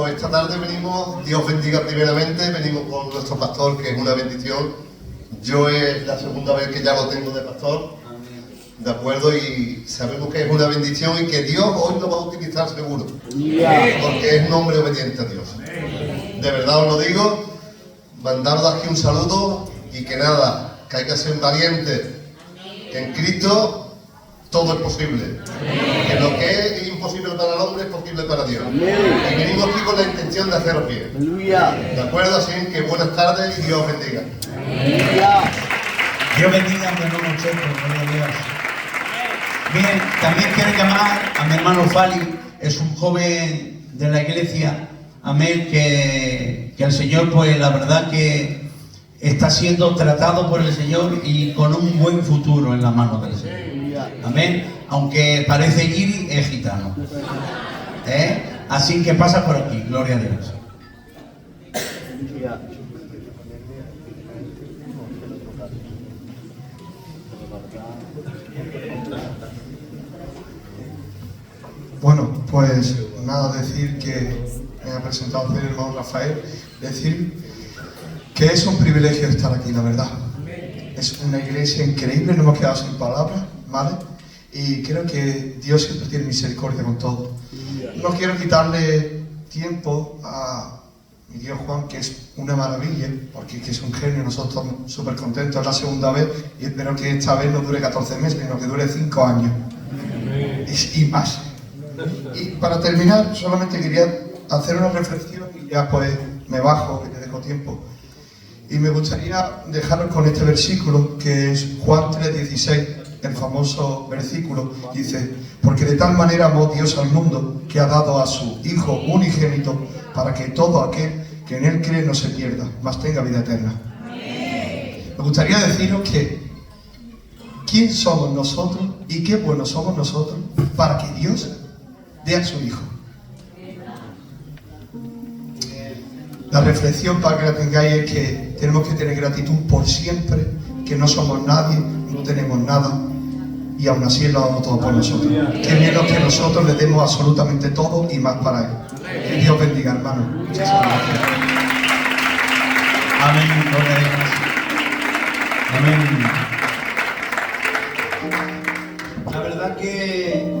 pues esta tarde venimos, Dios bendiga primeramente, venimos con nuestro pastor, que es una bendición. Yo es la segunda vez que ya lo tengo de pastor, ¿de acuerdo? Y sabemos que es una bendición y que Dios hoy lo va a utilizar seguro, porque es un hombre obediente a Dios. De verdad os lo digo, mandaros aquí un saludo y que nada, que hay que ser valiente, que en Cristo todo es posible, que lo que es imposible para el hombre es posible para Dios. Y venimos aquí con la intención de haceros bien. ¿De acuerdo? Así que buenas tardes y Dios bendiga. Dios bendiga a mi hermano Checo, gloria a Dios. Bien, también quiero llamar a mi hermano Fali, es un joven de la iglesia, amén, que el Señor, pues la verdad que está siendo tratado por el Señor y con un buen futuro en la mano del Señor. Amén. Aunque parece guiri, es gitano. Así que pasa por aquí, gloria a Dios. Bueno, pues nada, decir que me ha presentado el hermano Rafael, decir que es un privilegio estar aquí, la verdad. Es una iglesia increíble, no hemos quedado sin palabras, ¿vale? Y creo que Dios siempre tiene misericordia con todo. No quiero quitarle tiempo a mi tío Juan, que es una maravilla, porque que es un genio, nosotros estamos súper contentos, es la segunda vez, y espero que esta vez no dure 14 meses, sino que dure 5 años. Y más. Y para terminar, solamente quería hacer una reflexión y ya pues me bajo, que te dejo tiempo. Y me gustaría dejaros con este versículo, que es Juan 3:16, el famoso versículo, dice: porque de tal manera amó Dios al mundo, que ha dado a su Hijo unigénito, para que todo aquel que en Él cree no se pierda, mas tenga vida eterna. Me gustaría deciros que quién somos nosotros y qué buenos somos nosotros para que Dios dé a su Hijo. La reflexión para que la tengáis es que tenemos que tener gratitud por siempre, que no somos nadie, no tenemos nada, y aún así Él lo ha dado todo por nosotros. Qué menos que nosotros le demos absolutamente todo y más para Él. Que Dios bendiga, hermano. Muchísimas gracias. Amén, gloria a Dios. Amén. La verdad que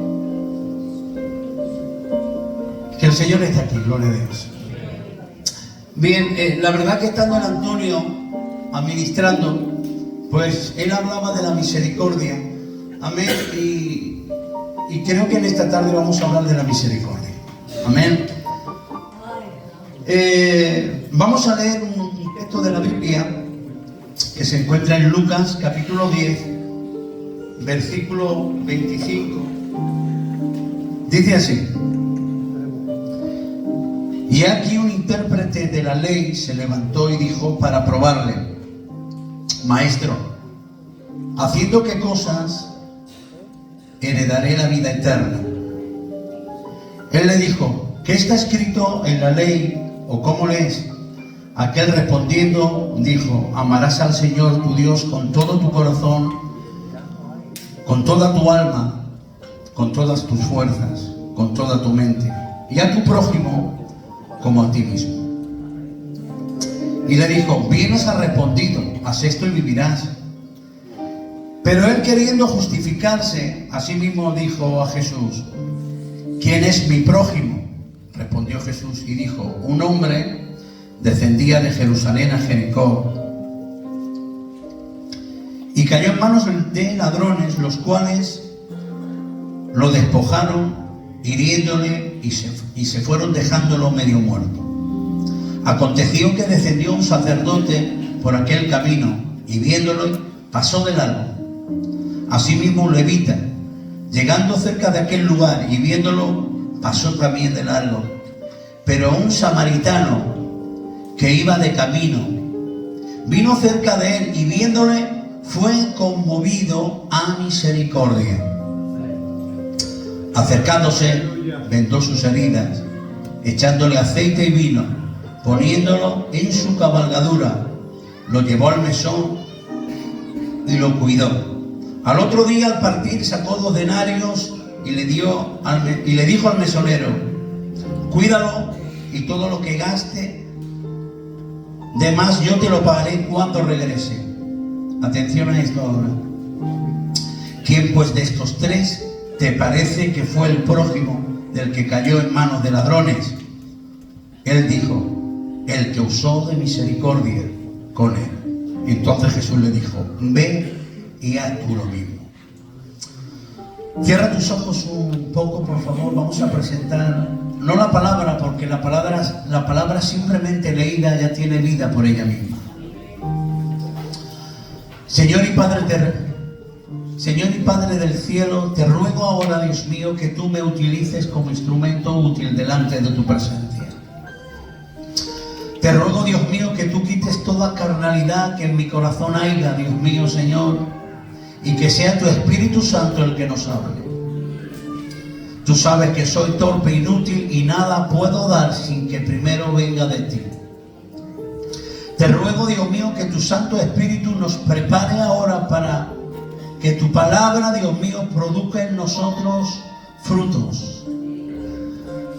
el Señor está aquí, gloria a Dios. Bien, la verdad que estando en Antonio administrando, pues él hablaba de la misericordia, amén, y creo que en esta tarde vamos a hablar de la misericordia, amén. Vamos a leer un texto de la Biblia que se encuentra en Lucas capítulo 10, versículo 25, dice así: y aquí un intérprete de la ley se levantó y dijo para probarle: Maestro, ¿haciendo qué cosas heredaré la vida eterna? Él le dijo: ¿qué está escrito en la ley o cómo lees? Aquel respondiendo dijo: amarás al Señor tu Dios con todo tu corazón, con toda tu alma, con todas tus fuerzas, con toda tu mente, y a tu prójimo como a ti mismo. Y le dijo: bien has respondido, haz esto y vivirás. Pero él, queriendo justificarse a sí mismo, dijo a Jesús: ¿quién es mi prójimo? Respondió Jesús y dijo: un hombre descendía de Jerusalén a Jericó y cayó en manos de ladrones, los cuales lo despojaron, hiriéndole, y se fueron dejándolo medio muerto. Aconteció que descendió un sacerdote por aquel camino y viéndolo pasó de largo. Asimismo un levita, llegando cerca de aquel lugar y viéndolo, pasó también de largo. Pero un samaritano que iba de camino vino cerca de él y viéndole fue conmovido a misericordia. Acercándose, vendó sus heridas, echándole aceite y vino, poniéndolo en su cabalgadura, lo llevó al mesón y lo cuidó. Al otro día, al partir, sacó 2 denarios y le dijo al mesonero: cuídalo y todo lo que gaste de más yo te lo pagaré cuando regrese. Atención a esto ahora. ¿Quién pues de estos tres te parece que fue el prójimo del que cayó en manos de ladrones? Él dijo, el que usó de misericordia con él. Entonces Jesús le dijo, ve y haz tú lo mismo. Cierra tus ojos un poco, por favor. Vamos a presentar, no la palabra, porque la palabra simplemente leída ya tiene vida por ella misma. Señor y Padre del cielo, te ruego ahora, Dios mío, que tú me utilices como instrumento útil delante de tu presencia. Te ruego, Dios mío, que tú quites toda carnalidad que en mi corazón haya, Dios mío, Señor, y que sea tu Espíritu Santo el que nos hable. Tú sabes que soy torpe, inútil y nada puedo dar sin que primero venga de ti. Te ruego, Dios mío, que tu Santo Espíritu nos prepare ahora para que tu palabra, Dios mío, produzca en nosotros frutos.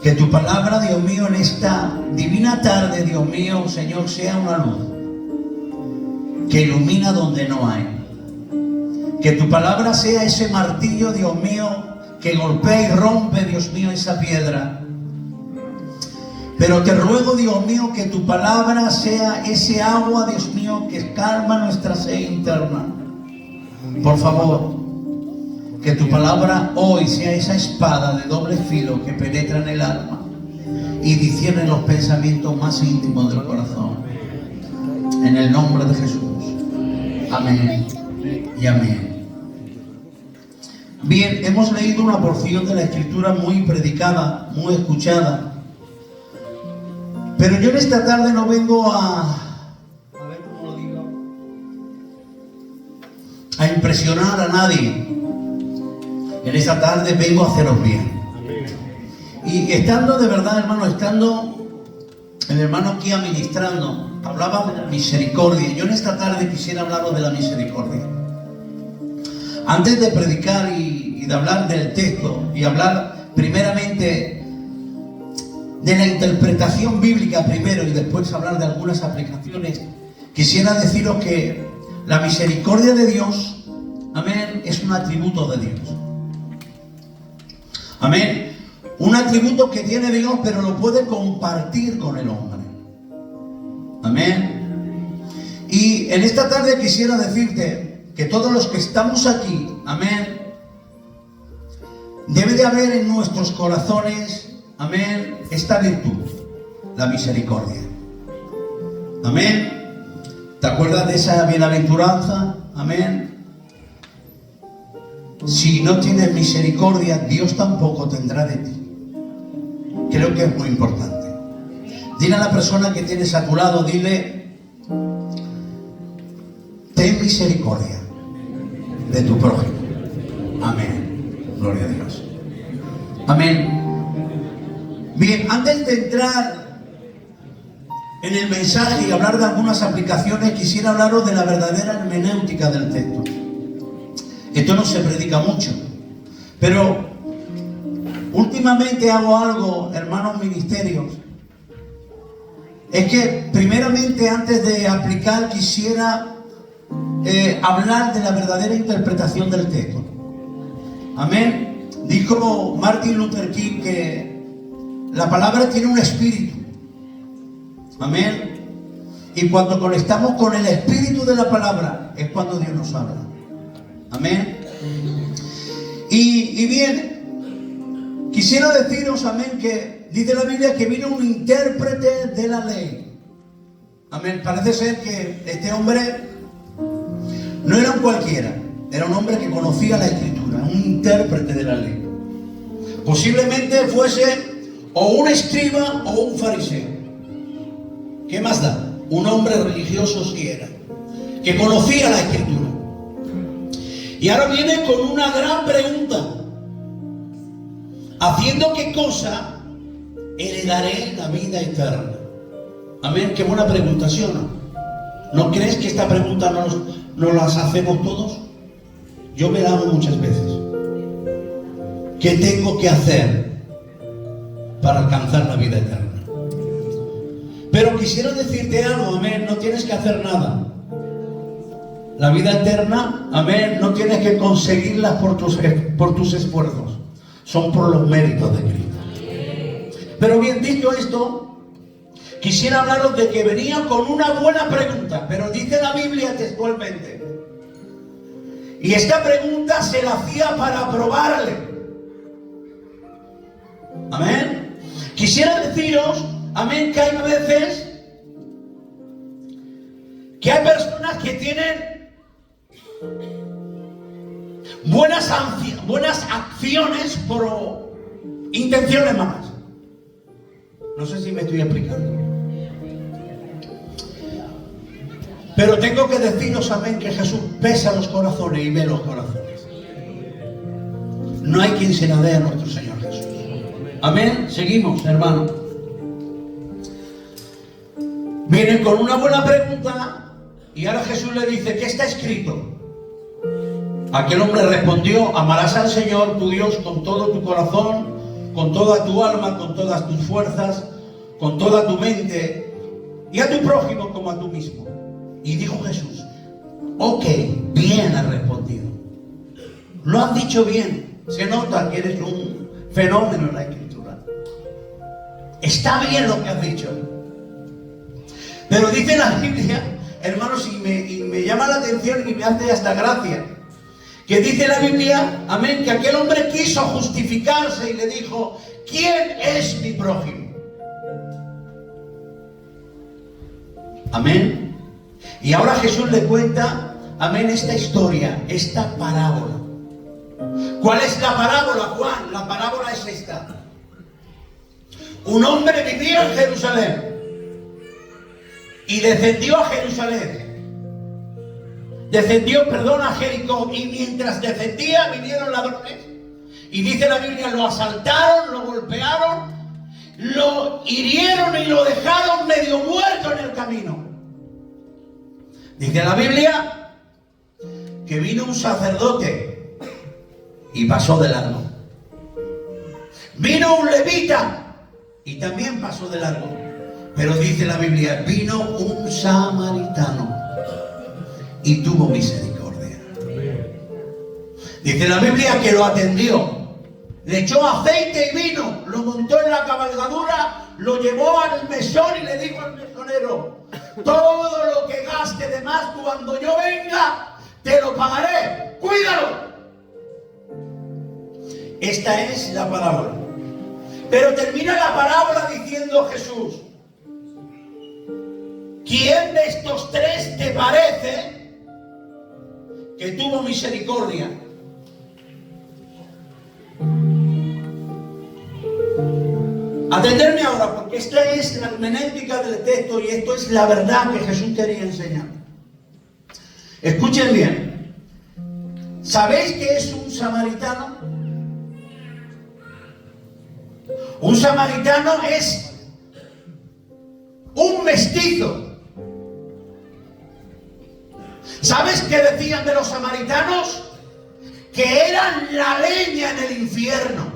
Que tu palabra, Dios mío, en esta divina tarde, Dios mío, Señor, sea una luz que ilumina donde no hay. Que tu palabra sea ese martillo, Dios mío, que golpea y rompe, Dios mío, esa piedra. Pero te ruego, Dios mío, que tu palabra sea ese agua, Dios mío, que calma nuestra sed interna. Por favor, que tu palabra hoy sea esa espada de doble filo que penetra en el alma y discierne los pensamientos más íntimos del corazón. En el nombre de Jesús. Amén y amén. Bien, hemos leído una porción de la Escritura muy predicada, muy escuchada. Pero yo en esta tarde no vengo a ver cómo lo digo, a impresionar a nadie. En esta tarde vengo a haceros bien. Y estando de verdad, hermano, estando el hermano aquí administrando, hablaba de la misericordia. Yo en esta tarde quisiera hablaros de la misericordia. Antes de predicar y de hablar del texto y hablar primeramente de la interpretación bíblica primero y después hablar de algunas aplicaciones, quisiera deciros que la misericordia de Dios, amén, es un atributo de Dios. Amén. Un atributo que tiene Dios, pero lo puede compartir con el hombre. Amén. Y en esta tarde quisiera decirte que todos los que estamos aquí, amén, debe de haber en nuestros corazones, amén, esta virtud, la misericordia. Amén. ¿Te acuerdas de esa bienaventuranza? Amén. Si no tienes misericordia, Dios tampoco tendrá de ti. Creo que es muy importante. Dile a la persona que tienes a tu lado, dile, ten misericordia de tu prójimo. Amén. Gloria a Dios. Amén. Bien, antes de entrar en el mensaje y hablar de algunas aplicaciones, quisiera hablaros de la verdadera hermenéutica del texto. Esto no se predica mucho, pero últimamente hago algo, hermanos ministerios. Es que primeramente, antes de aplicar, quisiera hablar de la verdadera interpretación del texto. Amén. Dijo Martin Luther King que la palabra tiene un espíritu. Amén. Y cuando conectamos con el espíritu de la palabra es cuando Dios nos habla. Amén. Y bien, quisiera deciros, amén, que dice la Biblia que vino un intérprete de la ley. Amén. Parece ser que este hombre no era un cualquiera, era un hombre que conocía la Escritura, un intérprete de la ley. Posiblemente fuese o un escriba o un fariseo. ¿Qué más da? Un hombre religioso sí era, que conocía la Escritura. Y ahora viene con una gran pregunta. ¿Haciendo qué cosa heredaré la vida eterna? Amén, qué buena pregunta, ¿sí o no? ¿No crees que esta pregunta nos las hacemos todos? Yo me la hago muchas veces. ¿Qué tengo que hacer para alcanzar la vida eterna? Pero quisiera decirte algo, amén, no tienes que hacer nada. La vida eterna, amén, no tienes que conseguirla por tus esfuerzos. Son por los méritos de Cristo. Pero bien, dicho esto, quisiera hablaros de que venía con una buena pregunta, pero dice la Biblia textualmente. Y esta pregunta se la hacía para probarle. Amén. Quisiera deciros, amén, que hay veces que hay personas que tienen buenas acciones por intenciones malas. No sé si me estoy explicando. Pero tengo que deciros, amén, que Jesús pesa los corazones y ve los corazones. No hay quien se la dé a nuestro Señor Jesús. Amén. Seguimos, hermano. Viene con una buena pregunta y ahora Jesús le dice, ¿qué está escrito? Aquel hombre respondió, amarás al Señor tu Dios con todo tu corazón, con toda tu alma, con todas tus fuerzas, con toda tu mente, y a tu prójimo como a tú mismo. Y dijo Jesús, ok, bien has respondido. Lo has dicho bien. Se nota que eres un fenómeno en la Escritura. Está bien lo que has dicho. Pero dice la Biblia, hermanos, y me llama la atención y me hace hasta gracia, que dice la Biblia, amén, que aquel hombre quiso justificarse y le dijo, ¿quién es mi prójimo? Amén. Y ahora Jesús le cuenta, amén, esta historia, esta parábola. ¿Cuál es la parábola, Juan? La parábola es esta. Un hombre vivía en Jerusalén y descendió a Jericó, y mientras descendía vinieron ladrones. Y dice la Biblia, lo asaltaron, lo golpearon, lo hirieron y lo dejaron medio muerto en el camino. Dice la Biblia que vino un sacerdote y pasó de largo. Vino un levita y también pasó de largo. Pero dice la Biblia, vino un samaritano y tuvo misericordia. Dice la Biblia que lo atendió, le echó aceite y vino, lo montó en la cabalgadura, lo llevó al mesón y le dijo al mesonero, todo lo que gaste de más cuando yo venga, te lo pagaré, cuídalo. Esta es la parábola. Pero termina la parábola diciendo Jesús, ¿quién de estos tres te parece que tuvo misericordia? Atenderme ahora, porque esta es la hermenéutica del texto y esto es la verdad que Jesús quería enseñar. Escuchen bien. ¿Sabéis qué es un samaritano? Un samaritano es un mestizo. ¿Sabes qué decían de los samaritanos? Que eran la leña en el infierno.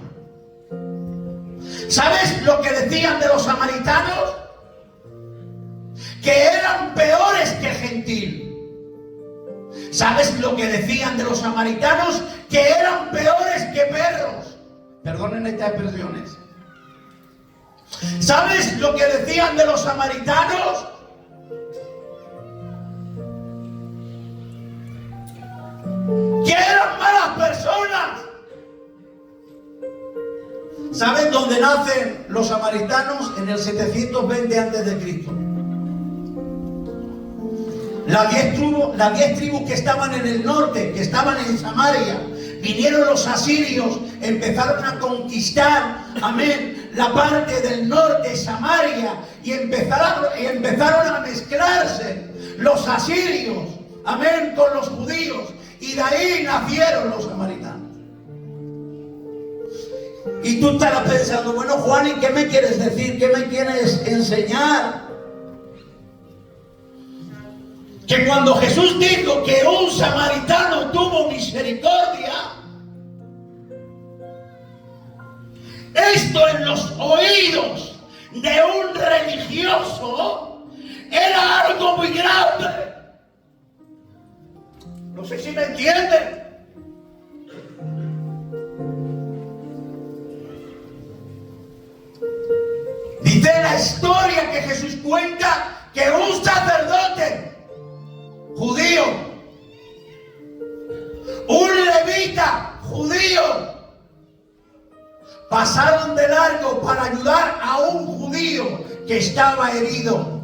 ¿Sabes lo que decían de los samaritanos? Que eran peores que gentil. ¿Sabes lo que decían de los samaritanos? Que eran peores que perros. Perdonen estas expresiones. ¿Sabes lo que decían de los samaritanos? Que eran malas personas. ¿Saben dónde nacen los samaritanos? En el 720 a.C. Las 10 tribus que estaban en el norte, que estaban en Samaria, vinieron los asirios, empezaron a conquistar, amén, la parte del norte, Samaria, y empezaron a mezclarse los asirios, amén, con los judíos, y de ahí nacieron los samaritanos. Y tú estarás pensando, bueno, Juan, ¿y qué me quieres decir? ¿Qué me quieres enseñar? Que cuando Jesús dijo que un samaritano tuvo misericordia, esto en los oídos de un religioso era algo muy grande. No sé si me entienden. Dice la historia que Jesús cuenta que un sacerdote judío, un levita judío, pasaron de largo para ayudar a un judío que estaba herido.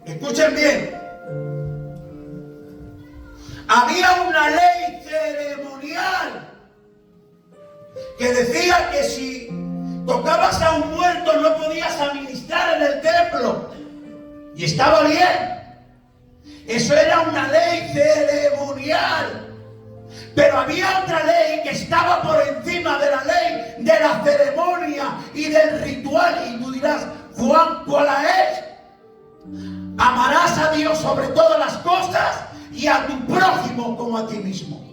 Escuchen bien. Había una ley ceremonial que decía que si tocabas a un muerto no podías administrar en el templo. Y estaba bien. Eso era una ley ceremonial. Pero había otra ley que estaba por encima de la ley, de la ceremonia y del ritual. Y tú dirás, Juan, ¿cuál es? Amarás a Dios sobre todas las cosas y a tu prójimo como a ti mismo.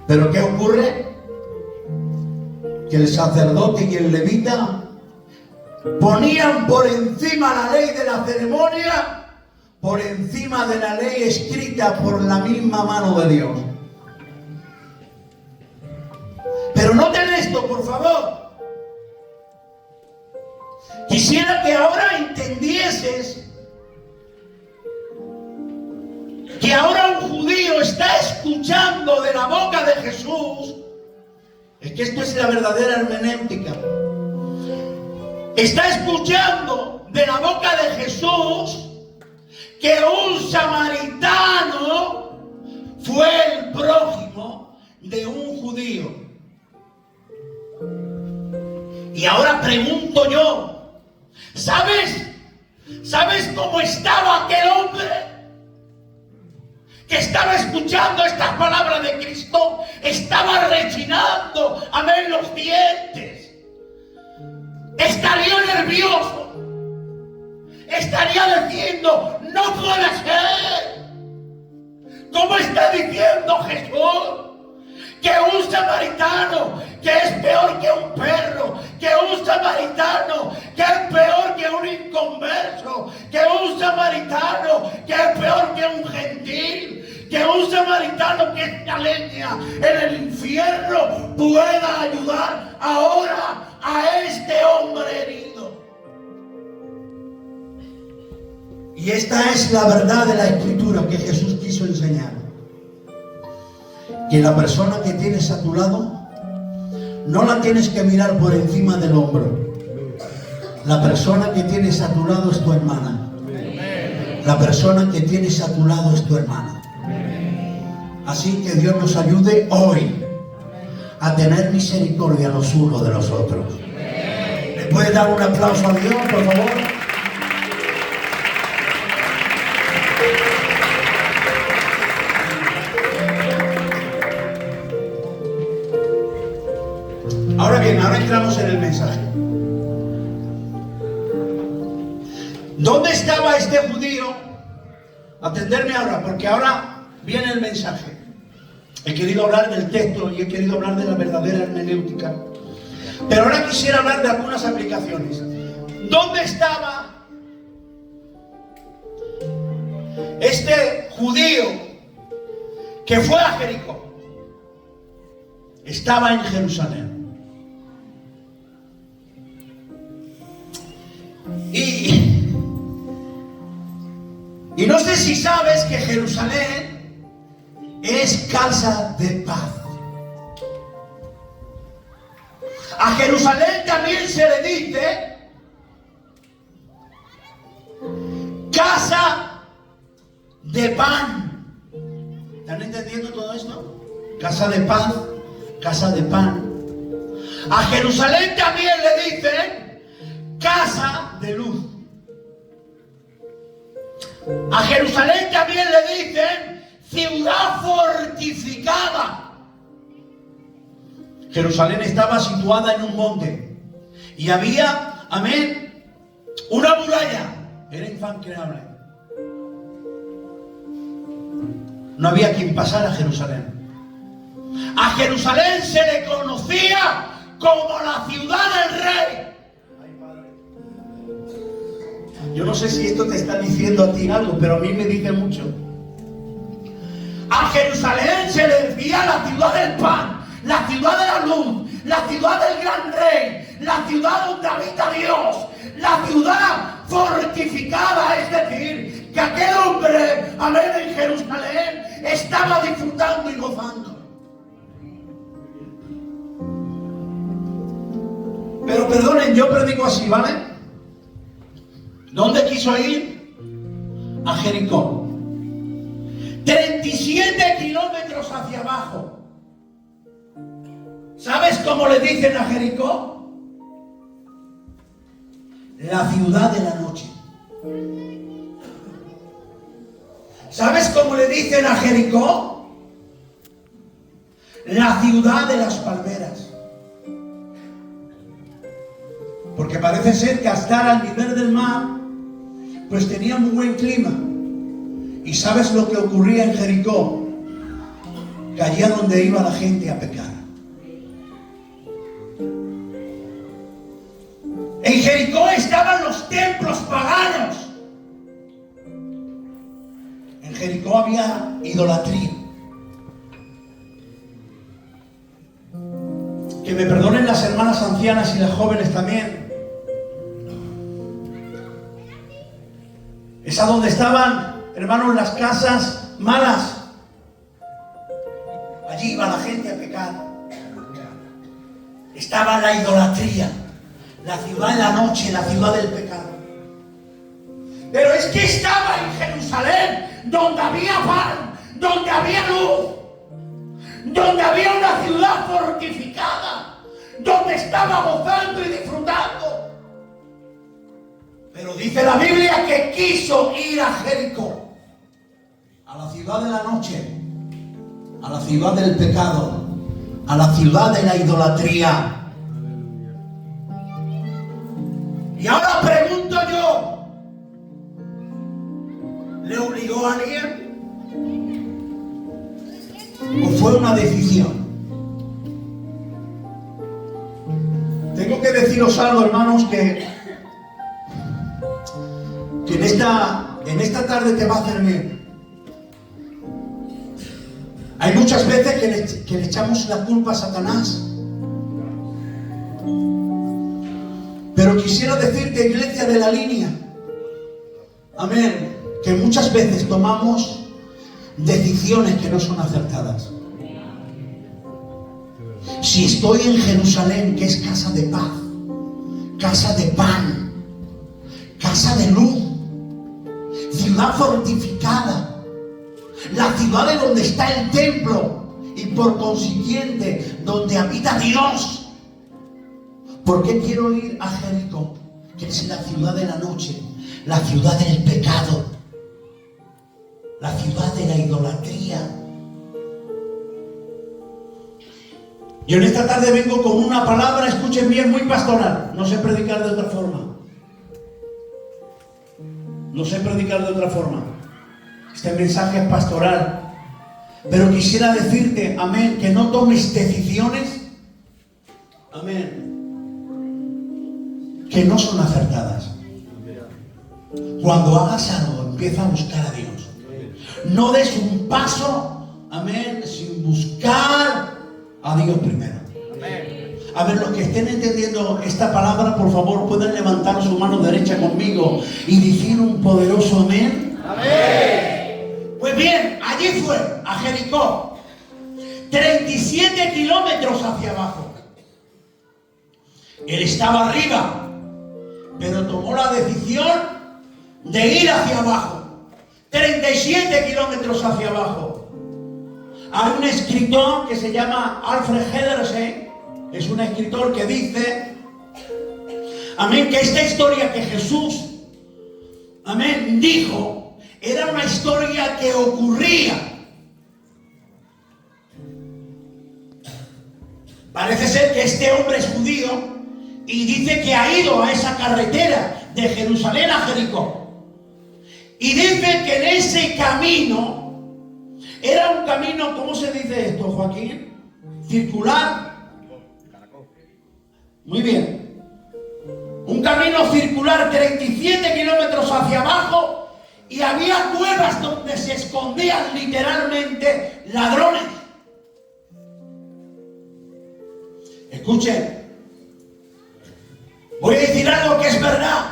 ¿Pero qué ocurre? Que el sacerdote y el levita ponían por encima la ley de la ceremonia, por encima de la ley escrita por la misma mano de Dios. Pero noten esto, por favor. Quisiera que ahora entendieses que ahora un judío está escuchando de la boca de Jesús. Es que esto es la verdadera hermenéutica. Está escuchando de la boca de Jesús que un samaritano fue el prójimo de un judío. Y ahora pregunto yo, ¿sabes cómo estaba aquel hombre que estaba escuchando estas palabras de Cristo? Estaba rechinando, amén, los dientes. Estaría nervioso. Estaría diciendo, no puede ser. ¿Cómo está diciendo Jesús que un samaritano que es peor que un perro, que un samaritano que es peor que un inconverso, que un samaritano que es peor que un gentil, que un samaritano que es leña en el infierno pueda ayudar ahora a este hombre herido? Y esta es la verdad de la Escritura que Jesús quiso enseñar. Que la persona que tienes a tu lado no la tienes que mirar por encima del hombro. La persona que tienes a tu lado es tu hermana. La persona que tienes a tu lado es tu hermana. Así que Dios nos ayude hoy a tener misericordia los unos de los otros. ¿Le puedes dar un aplauso a Dios, por favor? Ahora bien, ahora entramos en el mensaje. ¿Dónde estaba este judío? Atenderme ahora, porque ahora viene el mensaje. He querido hablar del texto y he querido hablar de la verdadera hermenéutica. Pero ahora quisiera hablar de algunas aplicaciones. ¿Dónde estaba este judío que fue a Jericó? Estaba en Jerusalén. Y no sé si sabes que Jerusalén es casa de paz. A Jerusalén también se le dice casa de pan. ¿Están entendiendo todo esto? Casa de paz, casa de pan. A Jerusalén también le dicen casa de luz. A Jerusalén también le dicen ciudad fortificada. Jerusalén estaba situada en un monte y había, amén, una muralla. Era infranqueable. No había quien pasara a Jerusalén. A Jerusalén se le conocía como la ciudad del rey. Yo no sé si esto te está diciendo a ti algo, pero a mí me dice mucho. A Jerusalén se le decía la ciudad del pan, la ciudad de la luz, la ciudad del gran rey, la ciudad donde habita Dios, la ciudad fortificada, es decir, que aquel hombre, amén, en Jerusalén estaba disfrutando y gozando. Pero perdonen, yo predico así, ¿vale? ¿Dónde quiso ir? A Jericó. 37 kilómetros hacia abajo. ¿Sabes cómo le dicen a Jericó? La ciudad de la noche. ¿Sabes cómo le dicen a Jericó? La ciudad de las palmeras. Porque parece ser que estar al nivel del mar, pues tenía muy buen clima. ¿Y sabes lo que ocurría en Jericó? Que allá donde iba la gente a pecar. En Jericó estaban los templos paganos. En Jericó había idolatría. Que me perdonen las hermanas ancianas y las jóvenes también. Es a donde estaban, hermanos, las casas malas. Allí iba la gente a pecar. Estaba la idolatría, la ciudad de la noche, la ciudad del pecado. Pero es que estaba en Jerusalén, donde había pan, donde había luz, donde había una ciudad fortificada, donde estaba gozando y disfrutando. Pero dice la Biblia que quiso ir a Jericó, a la ciudad de la noche, a la ciudad del pecado, a la ciudad de la idolatría. Y ahora pregunto yo, ¿le obligó a alguien? ¿O fue una decisión? Tengo que deciros algo, hermanos, que en esta tarde te va a hacer bien. Hay muchas veces que le echamos la culpa a Satanás. Pero quisiera decirte, iglesia de la línea, amén, que muchas veces tomamos decisiones que no son acertadas. Si estoy en Jerusalén, que es casa de paz, casa de pan, casa de luz, ciudad fortificada, la ciudad de donde está el templo y por consiguiente donde habita Dios. ¿Por qué quiero ir a Jericó? Que es la ciudad de la noche, la ciudad del pecado, la ciudad de la idolatría. Yo en esta tarde vengo con una palabra, escuchen bien, muy pastoral. No sé predicar de otra forma. No sé predicar de otra forma. Este mensaje es pastoral. Pero quisiera decirte, amén, que no tomes decisiones, amén, que no son acertadas. Cuando hagas algo, empieza a buscar a Dios. No des un paso, amén, sin buscar a Dios primero. A ver, los que estén entendiendo esta palabra, por favor, pueden levantar su mano derecha conmigo y decir un poderoso amén. Amén. Pues bien, allí fue, a Jericó, 37 kilómetros hacia abajo. Él estaba arriba, pero tomó la decisión de ir hacia abajo. 37 kilómetros hacia abajo. Hay un escritor que se llama Alfred Hedersheim. Es un escritor que dice, amén, que esta historia que Jesús, amén, dijo, era una historia que ocurría. Parece ser que este hombre es judío y dice que ha ido a esa carretera de Jerusalén a Jericó. Y dice que en ese camino, era un camino, ¿cómo se dice esto, Joaquín? circular. Muy bien. Un camino circular 37 kilómetros hacia abajo y había cuevas donde se escondían literalmente ladrones. Escuchen, voy a decir algo que es verdad.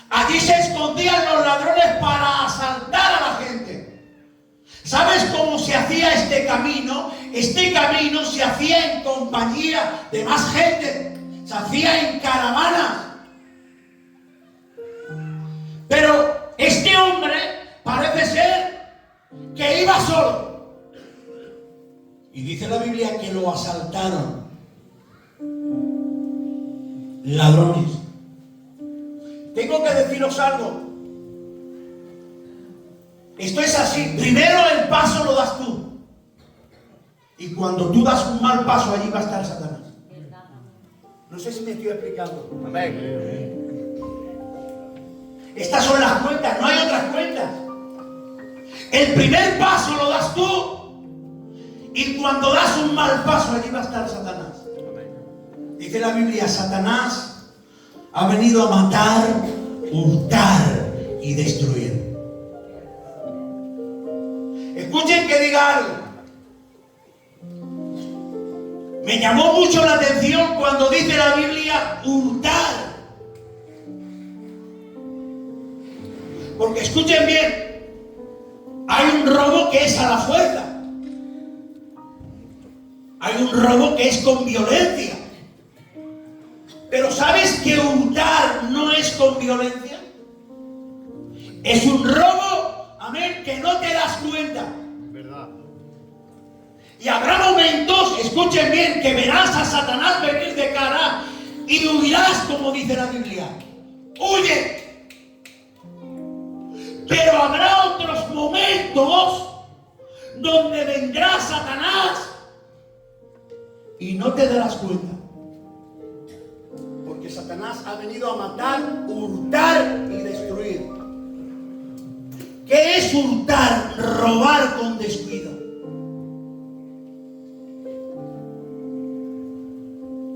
Allí se escondían los ladrones para asaltar a la gente. ¿Sabes cómo se hacía este camino? Este camino se hacía en compañía de más gente. Se hacía en caravanas. Pero este hombre parece ser que iba solo. Y dice la Biblia que lo asaltaron ladrones. Tengo que deciros algo. Esto es así. Primero el paso lo das tú. Y cuando tú das un mal paso, allí va a estar Satanás. No sé si me estoy explicando. Amén. Estas son las cuentas, no hay otras cuentas. El primer paso lo das tú. Y cuando das un mal paso, allí va a estar Satanás. Dice la Biblia, Satanás ha venido a matar, hurtar y destruir. Escuchen que diga algo. Me llamó mucho la atención cuando dice la Biblia hurtar. Porque escuchen bien, hay un robo que es a la fuerza. Hay un robo que es con violencia. Pero ¿sabes que hurtar no es con violencia? Es un robo, amén, que no te das cuenta. ¿Verdad? Y habrá momentos, escuchen bien, que verás a Satanás venir de cara y huirás, como dice la Biblia. ¡Huye! Pero habrá otros momentos donde vendrá Satanás y no te darás cuenta. Porque Satanás ha venido a matar, hurtar y destruir. ¿Qué es hurtar? Robar con descuido.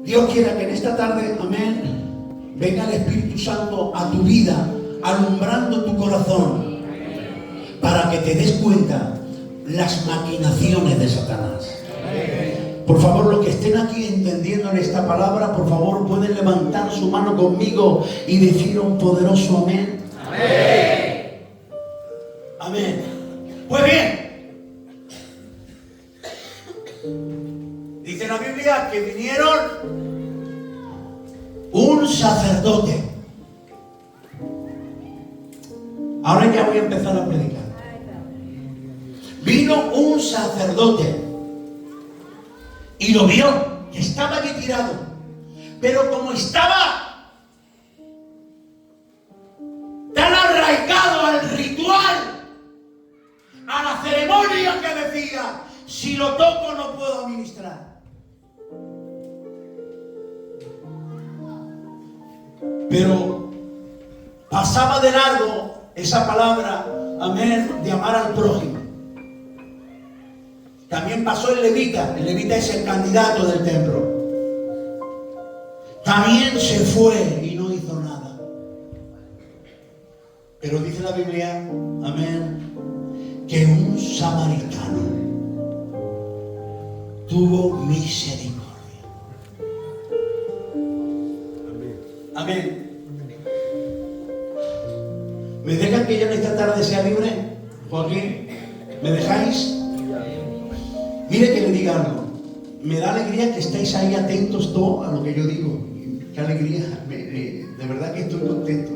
Dios quiera que en esta tarde, amén, venga el Espíritu Santo a tu vida, alumbrando tu corazón, para que te des cuenta las maquinaciones de Satanás. Por favor, los que estén aquí entendiendo en esta palabra, por favor, pueden levantar su mano conmigo y decir un poderoso amén. Amén. Amén. Pues bien, dice la Biblia que vinieron un sacerdote. Ahora ya voy a empezar a predicar. Vino un sacerdote y lo vio, que estaba allí tirado. Pero como estaba tan arraigado al ritual, a la ceremonia que decía, si lo toco no puedo administrar. Pero pasaba de largo esa palabra, amén, de amar al prójimo. También pasó el levita es el candidato del templo. También se fue y no hizo nada. Pero dice la Biblia, amén, que un samaritano tuvo misericordia. Amén. ¿Me dejan que yo en esta tarde sea libre? Joaquín, ¿me dejáis? Mire que le diga algo. Me da alegría que estéis ahí atentos todos a lo que yo digo. Qué alegría. De verdad que estoy contento.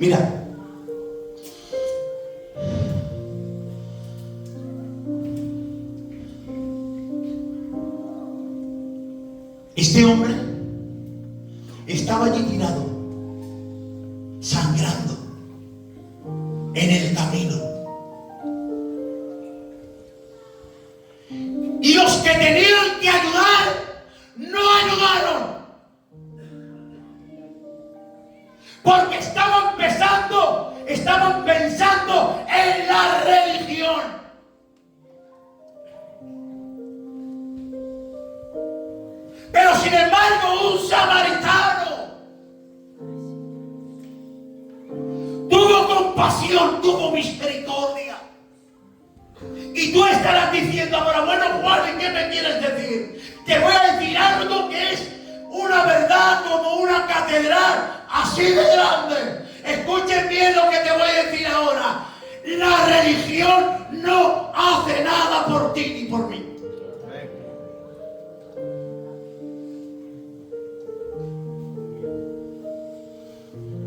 Mira. Este hombre estaba allí tirado, sangrando, en el camino. Y los que tenían que ayudar, no ayudaron. Porque estaban pensando en la religión. Sin embargo, un samaritano tuvo compasión, tuvo misericordia. Y tú estarás diciendo ahora, bueno, Juan, ¿qué me quieres decir? Te voy a decir algo que es una verdad como una catedral, así de grande. Escuchen bien lo que te voy a decir ahora. La religión no hace nada por ti ni por mí.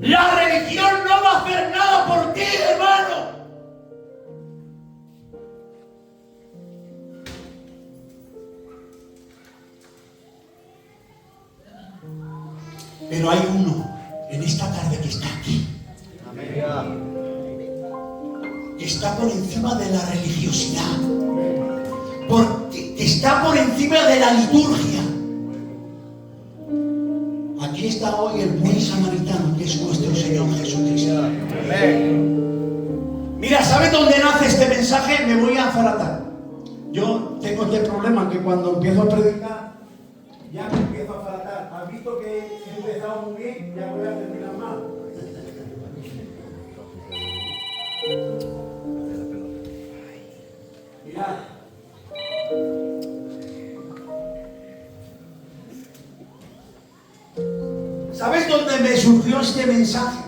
La religión no va a hacer nada por ti, hermano. Pero hay uno en esta tarde que está aquí, que está por encima de la religiosidad, que está por encima de la liturgia. Aquí está hoy el buen samaritano, que es nuestro Señor Jesucristo. Mira, ¿sabes dónde nace este mensaje? Me voy a afaratar. Yo tengo este problema que cuando empiezo a predicar, ya me empiezo a afaratar. ¿Has visto que he empezado muy bien? Ya voy a terminar mal. Mirad. ¿Sabes dónde me surgió este mensaje?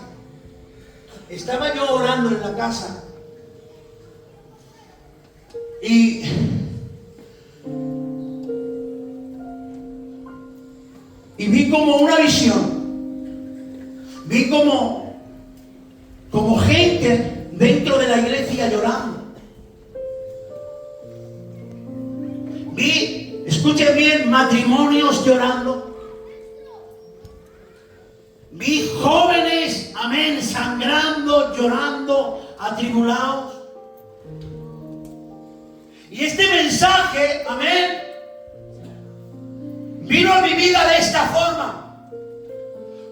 Estaba yo orando en la casa y vi como una visión. Vi como gente dentro de la iglesia llorando. Vi, escuchen bien, matrimonios llorando. Vi jóvenes, amén, sangrando, llorando, atribulados. Y este mensaje, amén, vino a mi vida de esta forma.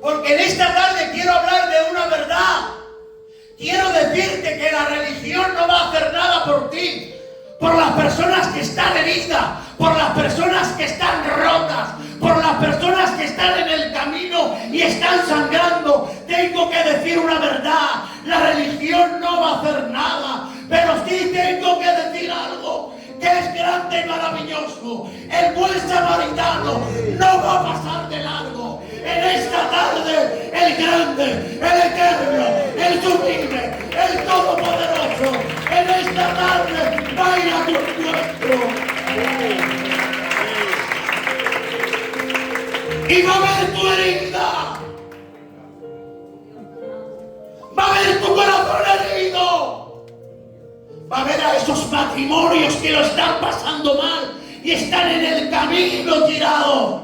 Porque en esta tarde quiero hablar de una verdad. Quiero decirte que la religión no va a hacer nada por ti. Por las personas que están heridas, por las personas que están rotas, por las personas que están en el camino y están sangrando. Tengo que decir una verdad. La religión no va a hacer nada, pero sí tengo que decir algo que es grande y maravilloso. El buen samaritano no va a pasar de largo. En esta tarde, el grande, el eterno, el sublime, el todopoderoso, en esta tarde va a ir a tu encuentro. Y va a ver tu herida. Va a ver tu corazón herido. Va a ver a esos matrimonios que lo están pasando mal y están en el camino tirados.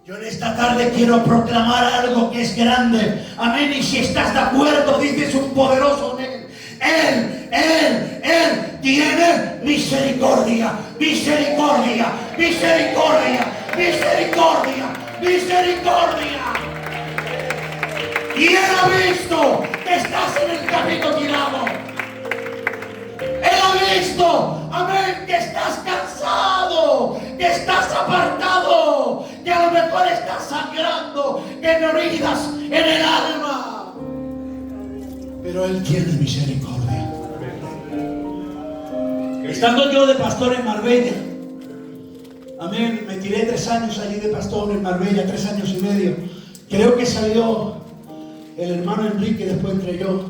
Yo en esta tarde quiero proclamar algo que es grande. Amén. Y si estás de acuerdo, dices un poderoso amén. Él tiene misericordia, misericordia, misericordia, misericordia, misericordia. Y Él ha visto que estás en el camino tirado. Él ha visto, amén, que estás cansado, que estás apartado, que a lo mejor estás sangrando, que no heridas en el alma. Pero Él tiene misericordia. Estando yo de pastor en Marbella, amén, me tiré 3 años allí de pastor en Marbella, 3 años y medio. Creo que salió el hermano Enrique, después entré yo.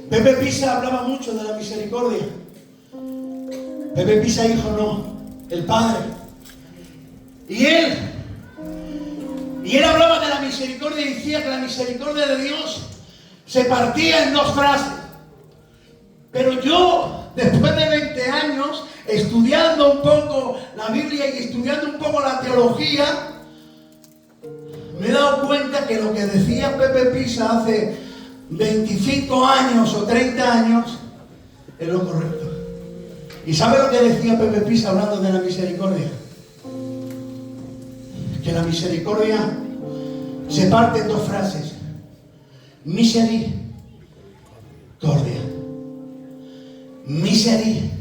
Pepe Pisa hablaba mucho de la misericordia. Pepe Pisa hijo no, el Padre. Y él hablaba de la misericordia y decía que la misericordia de Dios se partía en 2 frases. Pero yo, después de 20 años, estudiando un poco la Biblia y estudiando un poco la teología, me he dado cuenta que lo que decía Pepe Pisa hace 25 años o 30 años es lo correcto. ¿Y sabe lo que decía Pepe Pisa hablando de la misericordia? Que la misericordia se parte en 2 frases. Misericordia. Misericordia.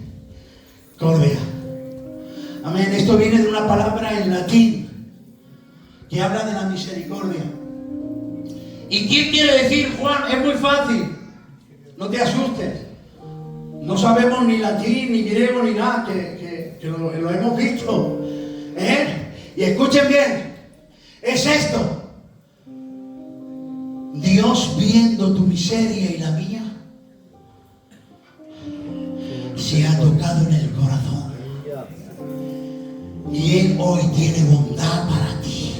Amén. Esto viene de una palabra en latín que habla de la misericordia. ¿Y quién quiere decir, Juan? Es muy fácil. No te asustes. No sabemos ni latín, ni griego, ni nada, que lo hemos visto. Y escuchen bien. Es esto. Dios, viendo tu miseria y la mía, se ha tocado en el corazón. Y Él hoy tiene bondad para ti.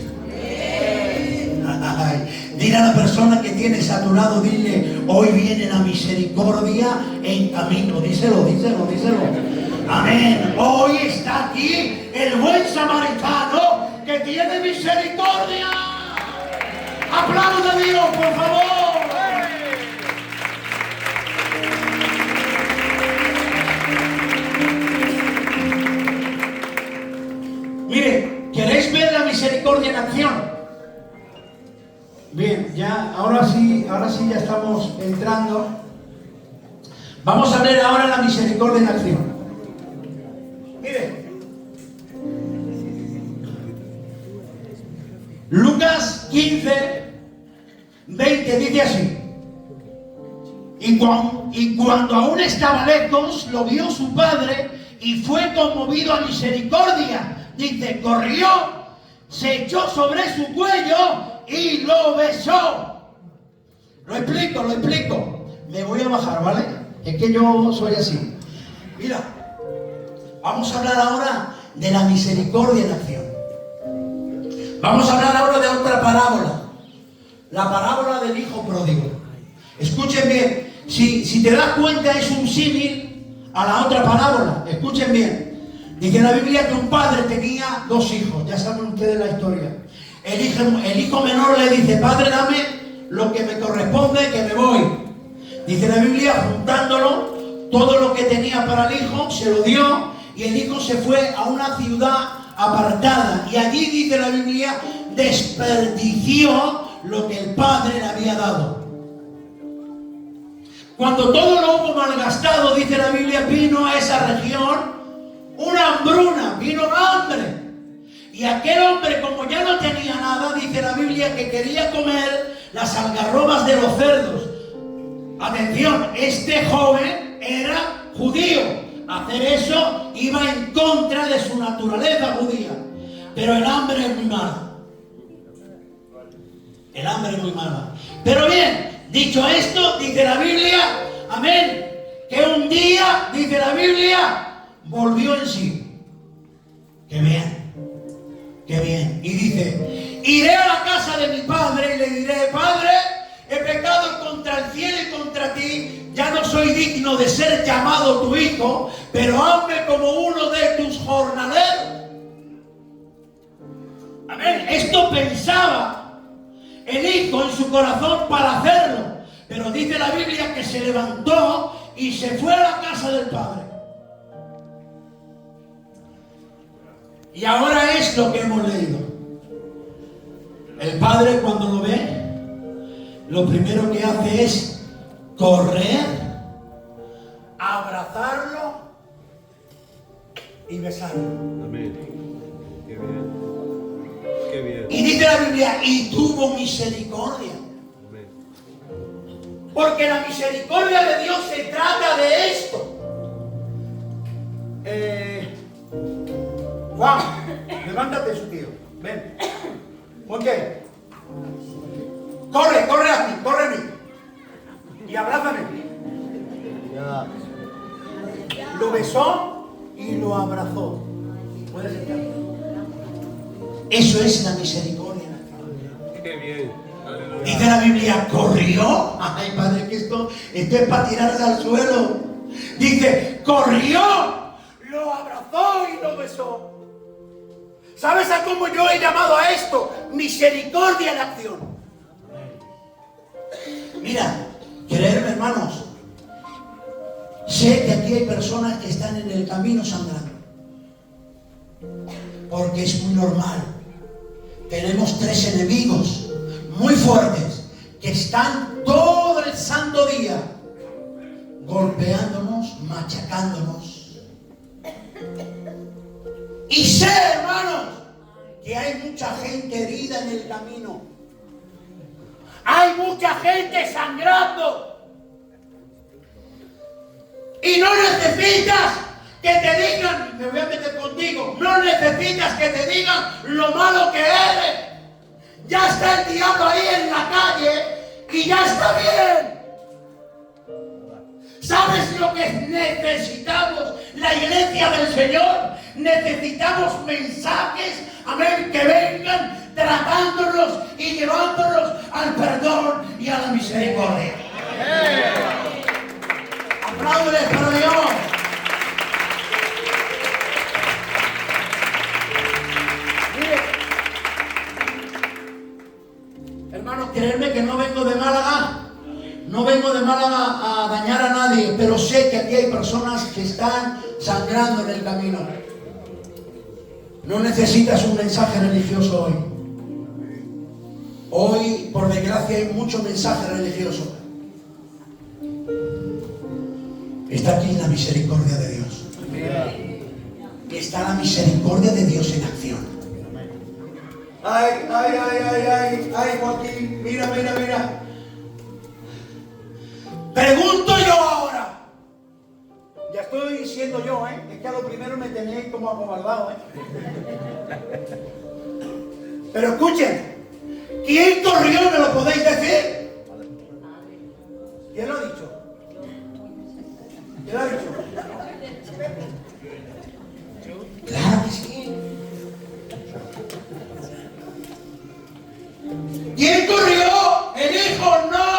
Ay, dile a la persona que tienes a tu lado, dile, hoy viene la misericordia en camino. Díselo, díselo, díselo. Amén. Hoy está aquí el buen samaritano que tiene misericordia. ¡Aplausos a Dios, por favor! Mire, ¿queréis ver la misericordia en acción? Bien, ya, ahora sí ya estamos entrando. Vamos a ver ahora la misericordia en acción. Mire. Lucas 15, 20 dice así. Y cuando aún estaba lejos, lo vio su padre y fue conmovido a misericordia. Dice, corrió, se echó sobre su cuello y lo besó. Lo explico. Me voy a bajar, ¿vale? Es que yo soy así. Mira, vamos a hablar ahora de la misericordia en acción. Vamos a hablar ahora de otra parábola. La parábola del hijo pródigo. Escuchen bien. Si te das cuenta, es un símil a la otra parábola. Escuchen bien. Dice la Biblia que un padre tenía dos hijos. Ya saben ustedes la historia. El hijo menor le dice, padre, dame lo que me corresponde, que me voy. Dice la Biblia, juntándolo, todo lo que tenía para el hijo, se lo dio. Y el hijo se fue a una ciudad apartada, y allí dice la Biblia, desperdició lo que el padre le había dado. Cuando todo lo hubo malgastado, dice la Biblia, vino a esa región una hambruna, vino hambre. Y aquel hombre, como ya no tenía nada, dice la Biblia que quería comer las algarrobas de los cerdos. Atención, este joven era judío. Hacer eso iba en contra de su naturaleza judía. Pero el hambre es muy mala. El hambre es muy mala. Pero bien, dicho esto, dice la Biblia, amén, que un día, dice la Biblia, volvió en sí. Qué bien, qué bien. Y dice, iré a la casa de mi padre y le diré, padre, he pecado contra el cielo y contra ti. Ya no soy digno de ser llamado tu hijo, pero hazme como uno de tus jornaleros. Amén. Esto pensaba el hijo en su corazón para hacerlo. Pero dice la Biblia que se levantó y se fue a la casa del padre. Y ahora es lo que hemos leído. El padre, cuando lo ve, lo primero que hace es correr, abrazarlo y besarlo. Amén. Qué bien. Qué bien. Y dice la Biblia, y tuvo misericordia. Amén. Porque la misericordia de Dios se trata de esto. Juan, levántate, su tío. Ven. ¿Por qué? Corre a mí, corre a mí. Y abrázame. Lo besó y lo abrazó. ¿Puedes sentar? Eso es la misericordia. Qué bien. Aleluya. Dice la Biblia, corrió. Ay, padre, que esto es para tirarse al suelo. Dice, corrió, lo abrazó y lo besó. ¿Sabes a cómo yo he llamado a esto? Misericordia en acción. Mira, creerme, hermanos, sé que aquí hay personas que están en el camino sangrando. Porque es muy normal. Tenemos 3 enemigos muy fuertes que están todo el santo día golpeándonos, machacándonos. Y mucha gente herida en el camino. Hay mucha gente sangrando. Y no necesitas que te digan, me voy a meter contigo, no necesitas que te digan lo malo que eres. Ya está el diablo ahí en la calle y ya está bien. ¿Sabes lo que necesitamos? La iglesia del Señor. Necesitamos mensajes, amén, que vengan tratándonos y llevándonos al perdón y a la misericordia. Apláudeles para Dios. Mire, hermanos, creedme que no vengo de Málaga. No vengo de Málaga a dañar a nadie, pero sé que aquí hay personas que están sangrando en el camino. No necesitas un mensaje religioso hoy. Hoy, por desgracia, hay mucho mensaje religioso. Está aquí la misericordia de Dios. Está la misericordia de Dios en acción. Ay, ay, ay, ay, ay, ay, Joaquín, mira, mira, mira. Pregunto yo ahora. Ya estoy diciendo yo, es que a lo primero me tenéis como acobardado, Pero escuchen, ¿quién corrió? ¿Me lo podéis decir? ¿Quién lo ha dicho? ¿Quién lo ha dicho? Claro que sí. ¿Quién corrió? El hijo no.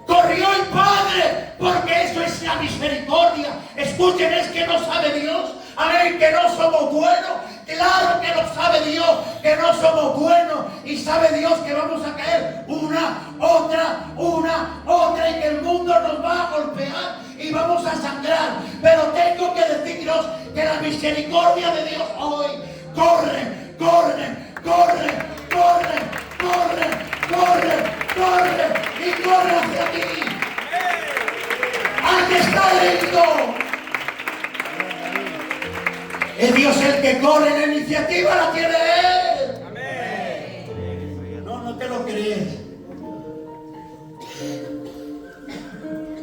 Corrió el Padre, porque eso es la misericordia. Escuchen, es que no sabe Dios, amén, que no somos buenos. Claro que lo sabe Dios, que no somos buenos, y sabe Dios que vamos a caer una, otra, y que el mundo nos va a golpear y vamos a sangrar. Pero tengo que deciros que la misericordia de Dios hoy corre, corre, corre, corre, corre, corre, corre y corre hacia ti. Al que está lento. Es Dios el que corre, la iniciativa la tiene Él. Amén. No, no te lo crees.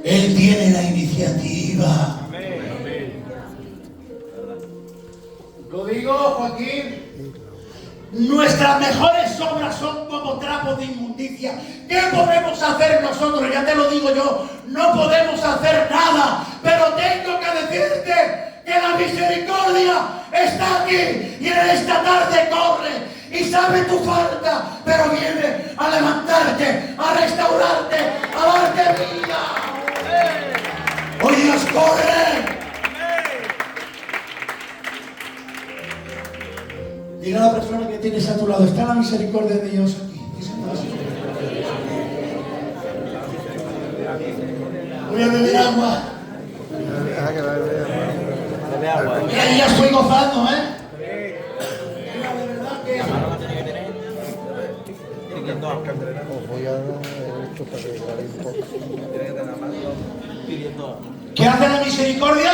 Él tiene la iniciativa. Amén. Lo digo, Joaquín. Nuestras mejores obras son como trapos de inmundicia. ¿Qué podemos hacer nosotros? Ya te lo digo yo, no podemos hacer nada. Pero tengo que decirte que la misericordia está aquí y en esta tarde corre y sabe tu falta, pero viene a levantarte, a restaurarte, a darte vida. Hoy Dios corre. Diga a la persona que tienes a tu lado, está la misericordia de Dios aquí. Voy a beber agua. Mira, ya estoy gozando, Mira, de verdad que... ¿Qué hace la misericordia?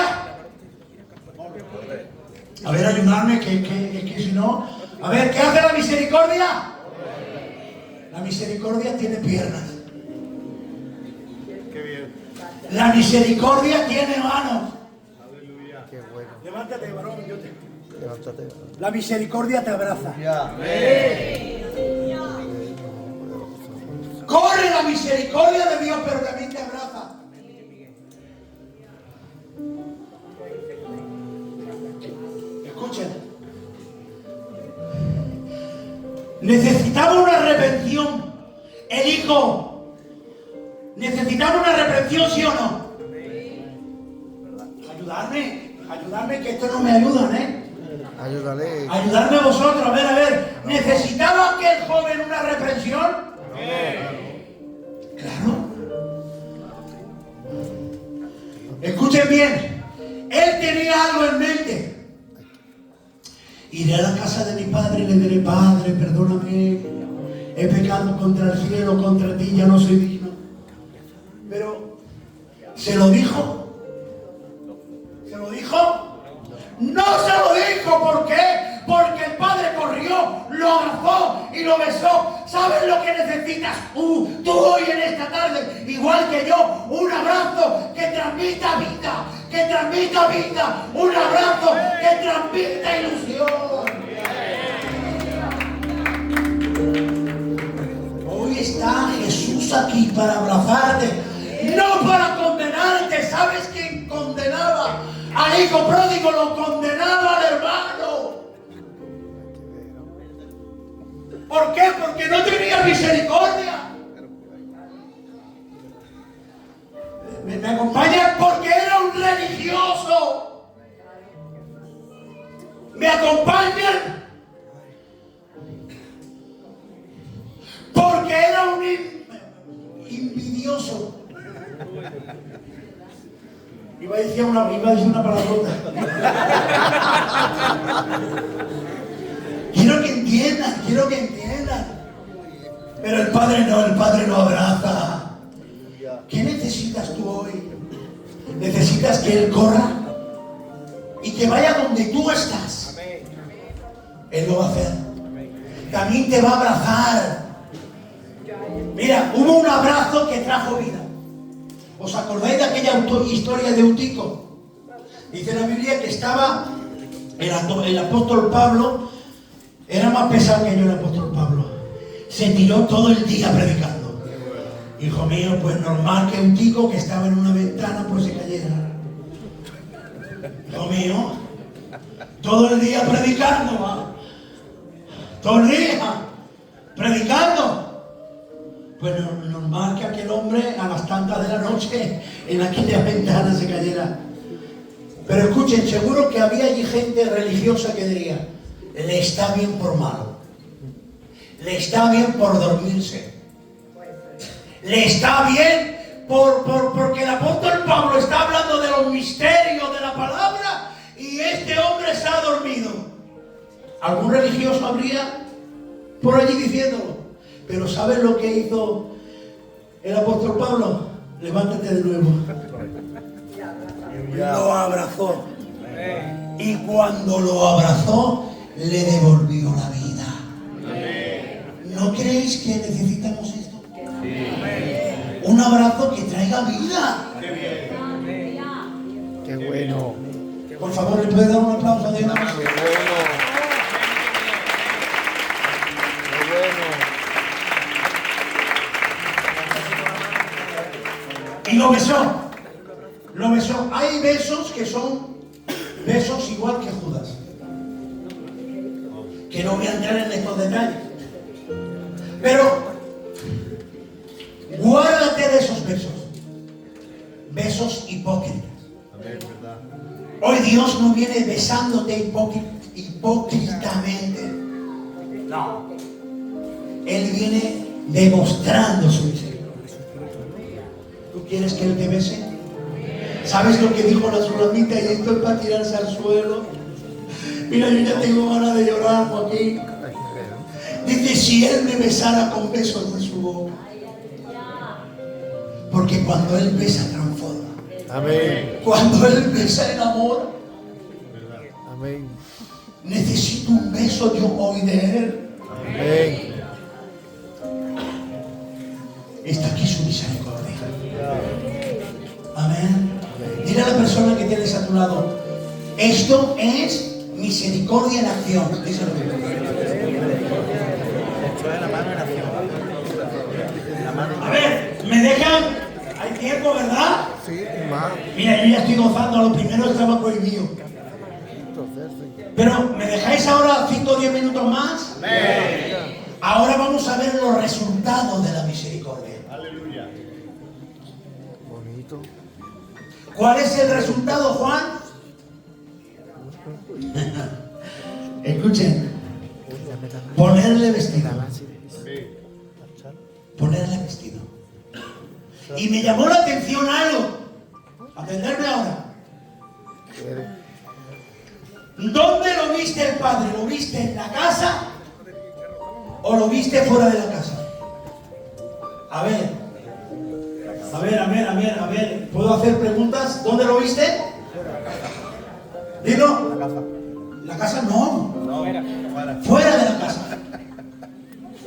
A ver, ayudarme, que si no... A ver, ¿qué hace la misericordia? La misericordia tiene piernas. Qué bien. La misericordia tiene manos. Qué bueno. Levántate, varón, yo te... Levántate. La misericordia te abraza. Corre la misericordia de Dios, pero también te abraza. Escuchen. Necesitaba una reprensión. El hijo necesitaba una reprensión, ¿sí o no? Ayudarme, que esto no me ayudan, Ayúdale. Ayudarme vosotros, a ver. ¿Necesitaba aquel joven una reprensión? Claro. Escuchen bien. Él tenía algo en mente. Iré a la casa de mi padre y le diré: Padre, perdóname. He pecado contra el cielo, contra ti, ya no soy digno. Pero, ¿se lo dijo? ¿Se lo dijo? ¡No se lo dijo! hijo. ¿Por qué? Porque el padre corrió, lo abrazó y lo besó. ¿Sabes lo que necesitas tú hoy en esta tarde? Igual que yo, un abrazo que transmita vida, que transmita vida, un abrazo que transmita ilusión. Hoy está Jesús aquí para abrazarte, no para condenarte. ¿Sabes quién condenaba al hijo pródigo? Lo condenaba al hermano. ¿Por qué? Porque no tenía misericordia. ¿Me acompañan? Porque era un religioso. ¿Me acompañan? Porque era un envidioso. Iba a decir una palabrota. Quiero que entiendan. Pero el Padre no abraza. ¿Qué necesitas tú hoy? Necesitas que Él corra y que vaya donde tú estás. Él lo va a hacer. También te va a abrazar. Mira, hubo un abrazo que trajo vida. ¿Os acordáis de aquella historia de Eutico? Dice la Biblia que estaba el apóstol Pablo. Era más pesado que yo el apóstol Pablo. Se tiró todo el día predicando. Hijo mío, pues normal que Eutico, que estaba en una ventana, pues se cayera. Hijo mío, todo el día predicando, ¿va? Todo el día predicando. Pues normal que aquel hombre a las tantas de la noche en aquella ventana se cayera. Pero escuchen, seguro que había allí gente religiosa que diría: le está bien por malo, le está bien por dormirse, le está bien porque el apóstol Pablo está hablando de los misterios de la palabra y este hombre se ha dormido. ¿Algún religioso habría por allí diciéndolo? Pero ¿sabes lo que hizo el apóstol Pablo? Levántate de nuevo. Lo abrazó. Y cuando lo abrazó, le devolvió la vida. ¿No creéis que necesitamos esto? Un abrazo que traiga vida. Qué bueno. Por favor, ¿le puede dar un aplauso a Dios? Qué bueno. Qué bueno. Y lo besó. Lo besó. Hay besos que son besos igual que Judas. Que no voy a entrar en estos detalles. Pero guárdate de esos besos. Besos hipócritas. Hoy Dios no viene besándote hipócritamente. No. Él viene demostrando su misericordia. ¿Tú quieres que Él te bese? ¿Sabes lo que dijo la sulamita? Y esto es para tirarse al suelo. Mira, yo ya tengo ganas de llorar, Joaquín. Dice: si Él me besara con besos de su boca. Porque cuando Él besa, transforma. Amén. Cuando Él besa, enamora. Amén. Necesito un beso yo hoy de Él. Amén. Está aquí su misericordia. Amén. Dile a la persona que tienes a tu lado: esto es misericordia en acción. Díselo. A ver, ¿me dejan? Hay tiempo, ¿verdad? Sí, y más. Mira, yo ya estoy gozando. A lo primero estaba prohibido. Pero, ¿me dejáis ahora 5 o 10 minutos más? Ahora vamos a ver los resultados de la misericordia. Bonito. ¿Cuál es el resultado, Juan? Escuchen. Ponerle vestido. Ponerle vestido. Y me llamó la atención algo. Atenderme ahora. ¿Dónde lo viste el padre? ¿Lo viste en la casa o lo viste fuera de la casa? A ver. ¿Puedo hacer preguntas? ¿Dónde lo viste? Dilo. La casa no. Fuera de la casa.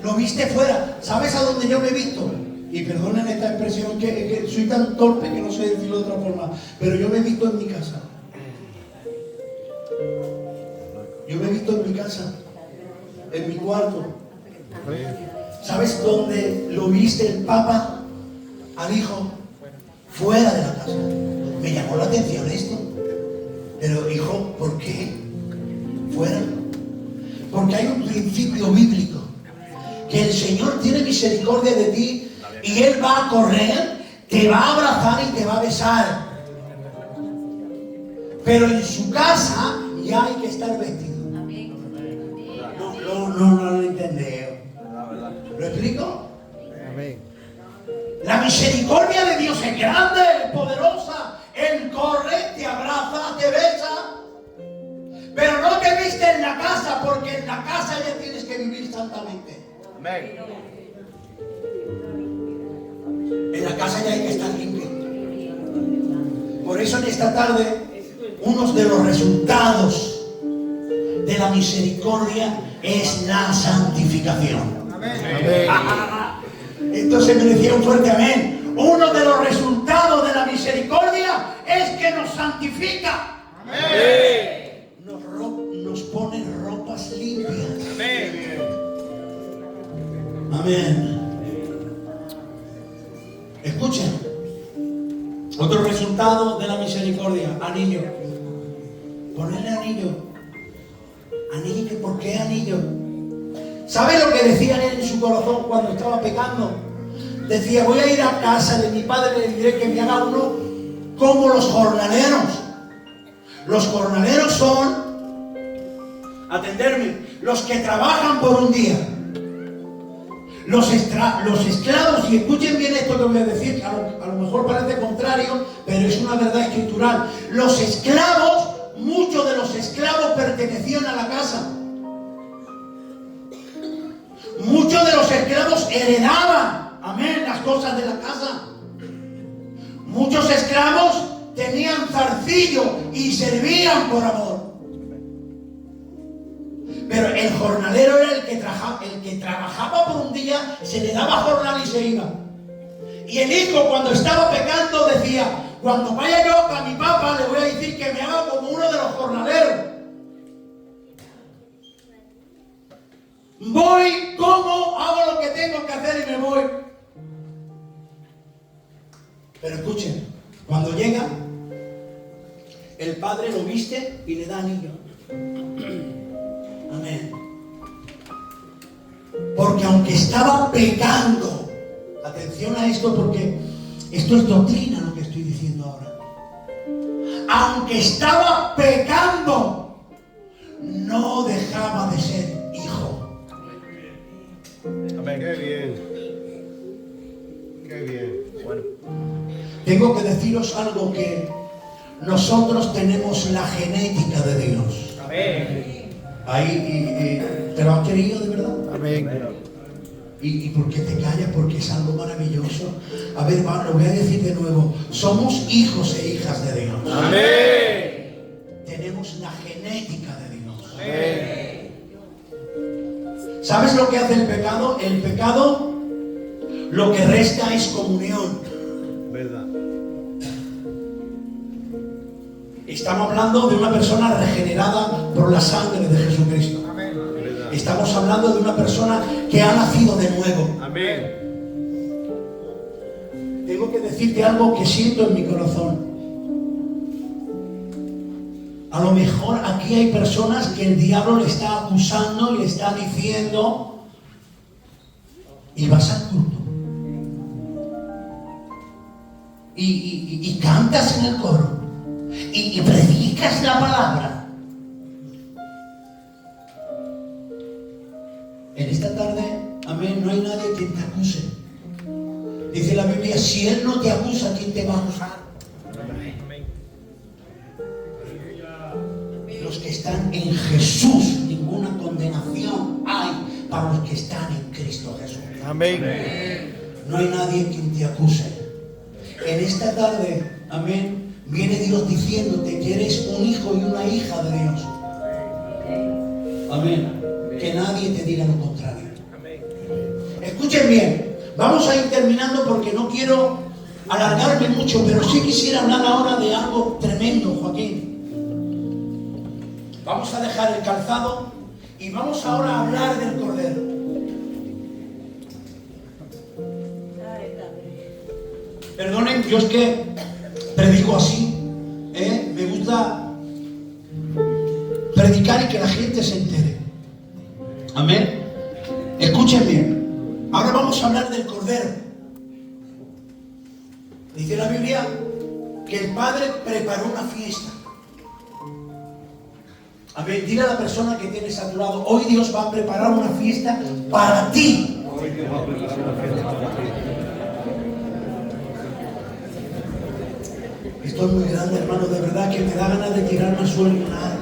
Lo viste fuera. ¿Sabes a dónde yo me he visto? Y perdonen esta expresión que soy tan torpe que no sé decirlo de otra forma. Pero yo me he visto en mi casa. Yo me he visto en mi casa. En mi cuarto. ¿Sabes dónde lo viste el Papa al Hijo? Fuera de la casa. Me llamó la atención esto. Pero hijo, ¿por qué? Fuera. Porque hay un principio bíblico. Que el Señor tiene misericordia de ti y Él va a correr, te va a abrazar y te va a besar. Pero en su casa ya hay que estar vestido. No lo entendí. ¿Lo explico? Amén. La misericordia de Dios es grande, es poderosa. Él corre, te abraza, te besa. Pero no te viste en la casa, porque en la casa ya tienes que vivir santamente. Amén. En la casa ya hay que estar limpio. Por eso en esta tarde, uno de los resultados de la misericordia es la santificación. Amén. Entonces me decía un fuerte amén. Uno de los resultados de la misericordia es que nos santifica. Amén. Nos pone ropas limpias. Amén. Amén. Escuchen. Otro resultado de la misericordia. Anillo. Ponerle anillo. Anillo. ¿Por qué anillo? ¿Sabe lo que decía él en su corazón cuando estaba pecando? Decía, voy a ir a casa de mi padre y le diré que me haga uno como los jornaleros. Los jornaleros son, atenderme, los que trabajan por un día. Los esclavos, y escuchen bien esto que voy a decir, a lo mejor parece contrario, pero es una verdad escritural. Los esclavos, muchos de los esclavos pertenecían a la casa. Muchos de los esclavos heredaban, amén, las cosas de la casa. Muchos esclavos tenían zarcillo y servían por amor. Pero el jornalero era el que trabajaba por un día, se le daba jornal y se iba. Y el hijo, cuando estaba pecando, decía, cuando vaya yo a mi papá le voy a decir que me haga como uno de los jornaleros. Voy, como, hago lo que tengo que hacer y me voy. Pero escuchen, cuando llega, el padre lo viste y le da anillo. Amén. Porque aunque estaba pecando, atención a esto porque esto es doctrina lo que estoy diciendo ahora. Aunque estaba pecando, no dejaba de ser hijo. Amén. Qué bien. Qué bien. Bueno. Tengo que deciros algo, que nosotros tenemos la genética de Dios. Amén. Ahí, ¿te lo has creído de verdad? Amén. ¿Y por qué te callas? Porque es algo maravilloso. A ver, lo voy a decir de nuevo. Somos hijos e hijas de Dios. Amén. Tenemos la genética de Dios. Amén. ¿Sabes lo que hace el pecado? El pecado lo que resta es comunión. Verdad. Estamos hablando de una persona regenerada por la sangre de Jesucristo. Verdad. Estamos hablando de una persona que ha nacido de nuevo. Amén. Tengo que decirte algo que siento en mi corazón. A lo mejor aquí hay personas que el diablo le está acusando y le está diciendo, y vas al culto y cantas en el coro y predicas la palabra. En esta tarde, amén, no hay nadie quien te acuse. Dice la Biblia, si Él no te acusa, ¿quién te va a acusar? Los que están en Jesús, ninguna condenación hay para los que están en Cristo Jesús. Amén. No hay nadie quien te acuse. En esta tarde, amén, viene Dios diciéndote que eres un hijo y una hija de Dios. Amén. Que nadie te diga lo contrario. Escuchen bien. Vamos a ir terminando porque no quiero alargarme mucho, pero sí quisiera hablar ahora de algo tremendo, Joaquín. Vamos a dejar el calzado y vamos ahora a hablar del Cordero. Perdonen, yo es que predico así, me gusta predicar y que la gente se entere. Amén. Escuchen bien. Ahora vamos a hablar del Cordero. Dice la Biblia que el Padre preparó una fiesta. Amén. Dile a la persona que tienes a tu lado, hoy Dios va a preparar una fiesta para ti. Esto es muy grande, hermano, de verdad que me da ganas de tirarme al suelo y nada.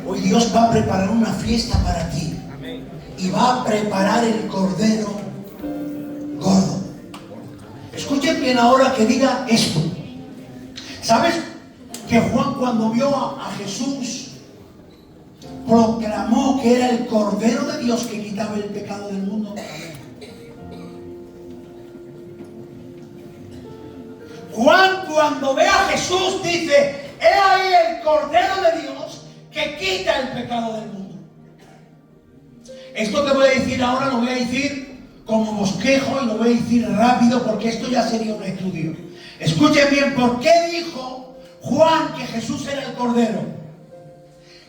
Hoy Dios va a preparar una fiesta para ti. Y va a preparar el Cordero gordo. Escuchen bien ahora que diga esto. ¿Sabes que Juan, cuando vio a Jesús, proclamó que era el Cordero de Dios que quitaba el pecado del mundo? Juan, cuando ve a Jesús, dice: he ahí el Cordero de Dios que quita el pecado del mundo. Esto que voy a decir ahora lo voy a decir como bosquejo y lo voy a decir rápido porque esto ya sería un estudio. Escuchen bien, ¿por qué dijo Juan que Jesús era el Cordero?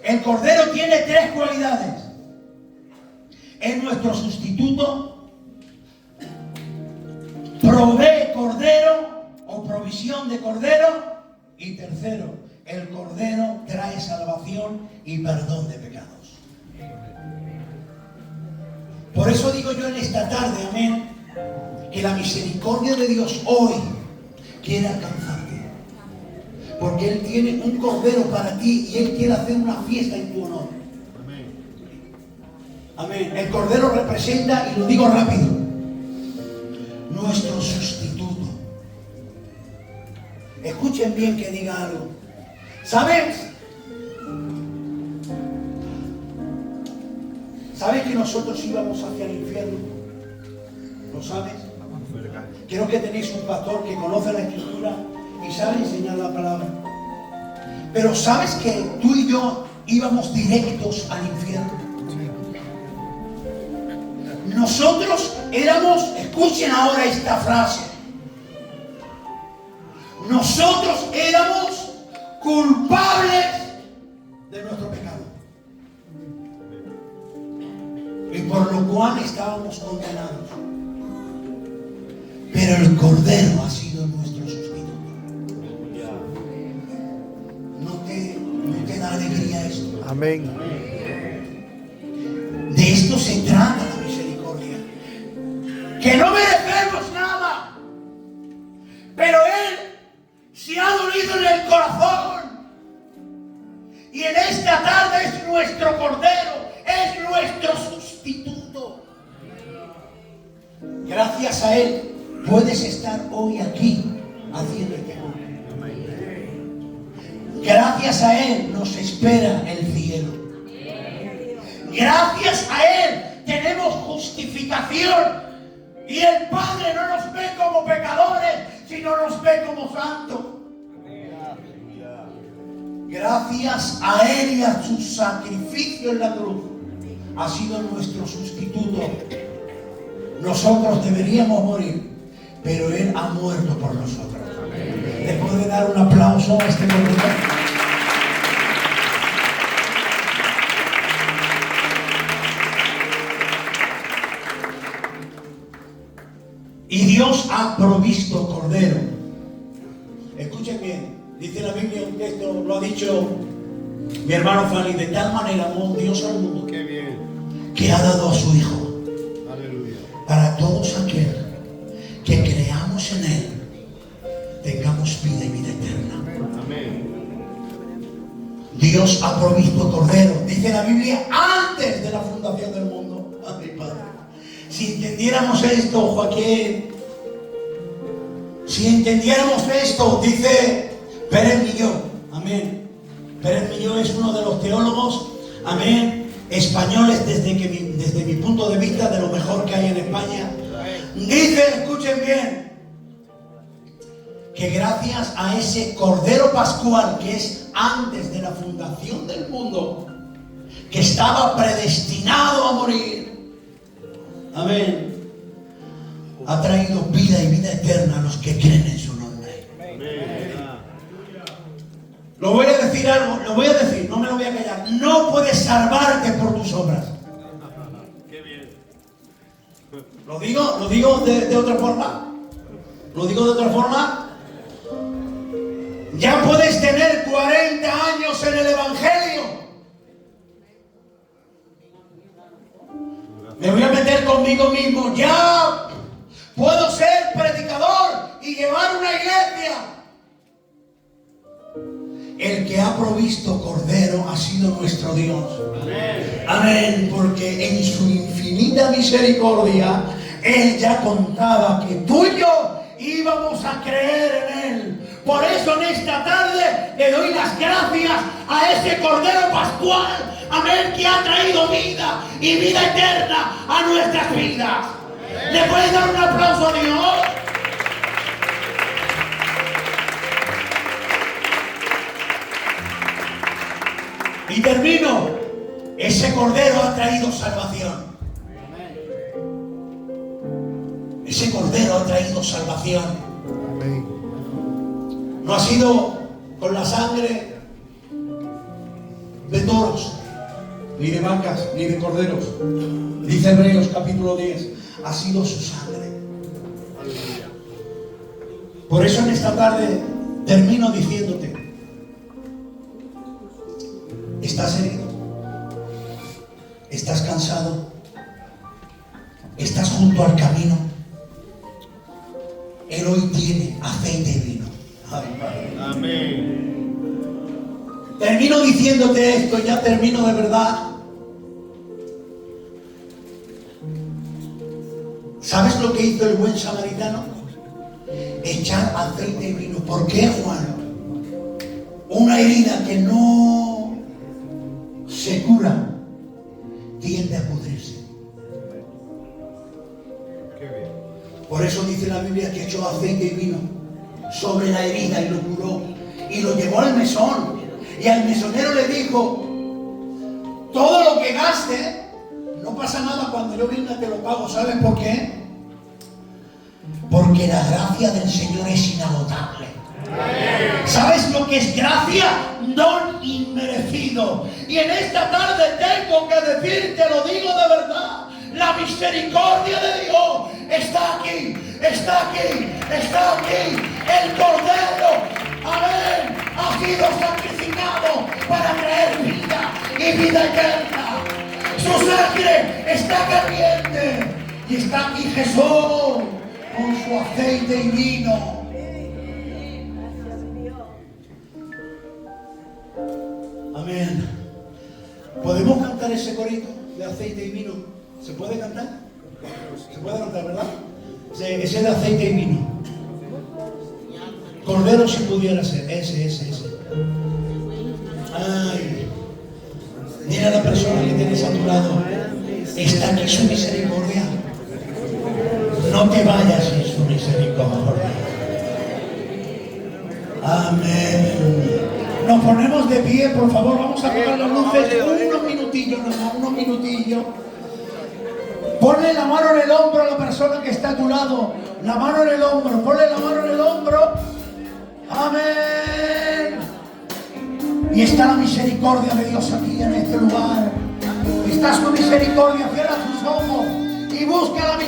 El Cordero tiene tres cualidades. Es nuestro sustituto, provee Cordero o provisión de Cordero, y tercero, el Cordero trae salvación y perdón de pecados. Por eso digo yo en esta tarde, amén, que la misericordia de Dios hoy quiere alcanzarte. Porque Él tiene un Cordero para ti y Él quiere hacer una fiesta en tu honor. Amén. El Cordero representa, y lo digo rápido, nuestro sustituto. Escuchen bien que diga algo. ¿Sabes? ¿Sabes que nosotros íbamos hacia el infierno? ¿Lo sabes? Quiero que tenéis un pastor que conoce la Escritura y sabe enseñar la palabra. Pero ¿sabes que tú y yo íbamos directos al infierno? Nosotros éramos, escuchen ahora esta frase, nosotros éramos culpables de nuestro pecado. Y por lo cual estábamos condenados. Pero el Cordero ha sido nuestro sustituto. ¿No te da alegría esto? Amén. De esto se trata la misericordia. Que no merecemos nada. Pero Él se ha dolido en el corazón. Y en esta tarde es nuestro Cordero. Es nuestro sustituto. Gracias a Él puedes estar hoy aquí haciendo este culto. Gracias a Él nos espera el cielo. Gracias a Él tenemos justificación. Y el Padre no nos ve como pecadores, sino nos ve como santos. Gracias a Él y a su sacrificio en la cruz ha sido nuestro sustituto. Nosotros deberíamos morir, pero Él ha muerto por nosotros. ¿Le puede dar un aplauso a este momento? Y Dios ha provisto Cordero. Escuchen bien, dice la Biblia un texto, lo ha dicho mi hermano Fanny: de tal manera amó Dios al mundo que ha dado a su Hijo. Aleluya. Para todos aquel que creamos en Él tengamos vida y vida eterna. Amén. Dios ha provisto Cordero, dice la Biblia, antes de la fundación del mundo. Ay, Padre. Si entendiéramos esto, Joaquín, si entendiéramos esto, dice Pérez Milló, amén. Pérez Milló es uno de los teólogos amén, españoles desde mi punto de vista de lo mejor que hay en España. Dice, escuchen bien, que gracias a ese Cordero Pascual que es antes de la fundación del mundo, que estaba predestinado a morir, amén, ha traído vida y vida eterna a los que creen en su nombre. Lo voy a decir algo, lo voy a decir, no me lo voy a callar. No puedes salvarte por tus obras. Lo digo de otra forma. Lo digo de otra forma. Ya puedes tener 40 años en el Evangelio. Me voy a meter conmigo mismo. Ya puedo ser predicador y llevar una iglesia. El que ha provisto Cordero ha sido nuestro Dios. Amén. Porque en su infinita misericordia Él ya contaba que tú y yo íbamos a creer en Él. Por eso en esta tarde le doy las gracias a ese Cordero Pascual, amén, que ha traído vida y vida eterna a nuestras vidas. ¿Le puedes dar un aplauso a Dios? Y termino. Ese Cordero ha traído salvación. Ese Cordero ha traído salvación. No ha sido con la sangre de toros, ni de vacas, ni de corderos. Dice Hebreos capítulo 10. Ha sido su sangre. Por eso en esta tarde termino diciéndote: ¿estás herido? ¿Estás cansado? ¿Estás junto al camino? Él hoy tiene aceite y vino. Amén. Termino diciéndote esto, ya termino de verdad. ¿Sabes lo que hizo el buen samaritano? Echar aceite y vino. ¿Por qué, Juan? Una herida que no se cura tiende a pudrirse. Por eso dice la Biblia que echó aceite y vino sobre la herida y lo curó. Y lo llevó al mesón. Y al mesonero le dijo: todo lo que gaste, no pasa nada, cuando yo venga te lo pago. ¿Sabes por qué? Porque la gracia del Señor es inagotable. ¿Sabes lo que es gracia? Don inmerecido. Y en esta tarde tengo que decirte, lo digo de verdad, la misericordia de Dios está aquí, está aquí, está aquí. El Cordero, amén, ha sido sacrificado para traer vida y vida eterna. Su sangre está caliente y está aquí Jesús con su aceite y vino. Amén. ¿Podemos cantar ese corito de aceite y vino? ¿Se puede cantar? Se puede cantar, ¿verdad? Ese de aceite y vino. Cordero, si pudiera ser. Ese. Ay. Mira a la persona que tienes a tu lado. Está aquí su misericordia. No te vayas sin su misericordia. Amén. Nos ponemos de pie, por favor. Vamos a apagar las luces. Unos minutillos, nomás, unos minutillos. Ponle la mano en el hombro a la persona que está a tu lado. La mano en el hombro. Ponle la mano en el hombro. Amén. Y está la misericordia de Dios aquí en este lugar. Está su misericordia. Cierra tus ojos y busca la misericordia.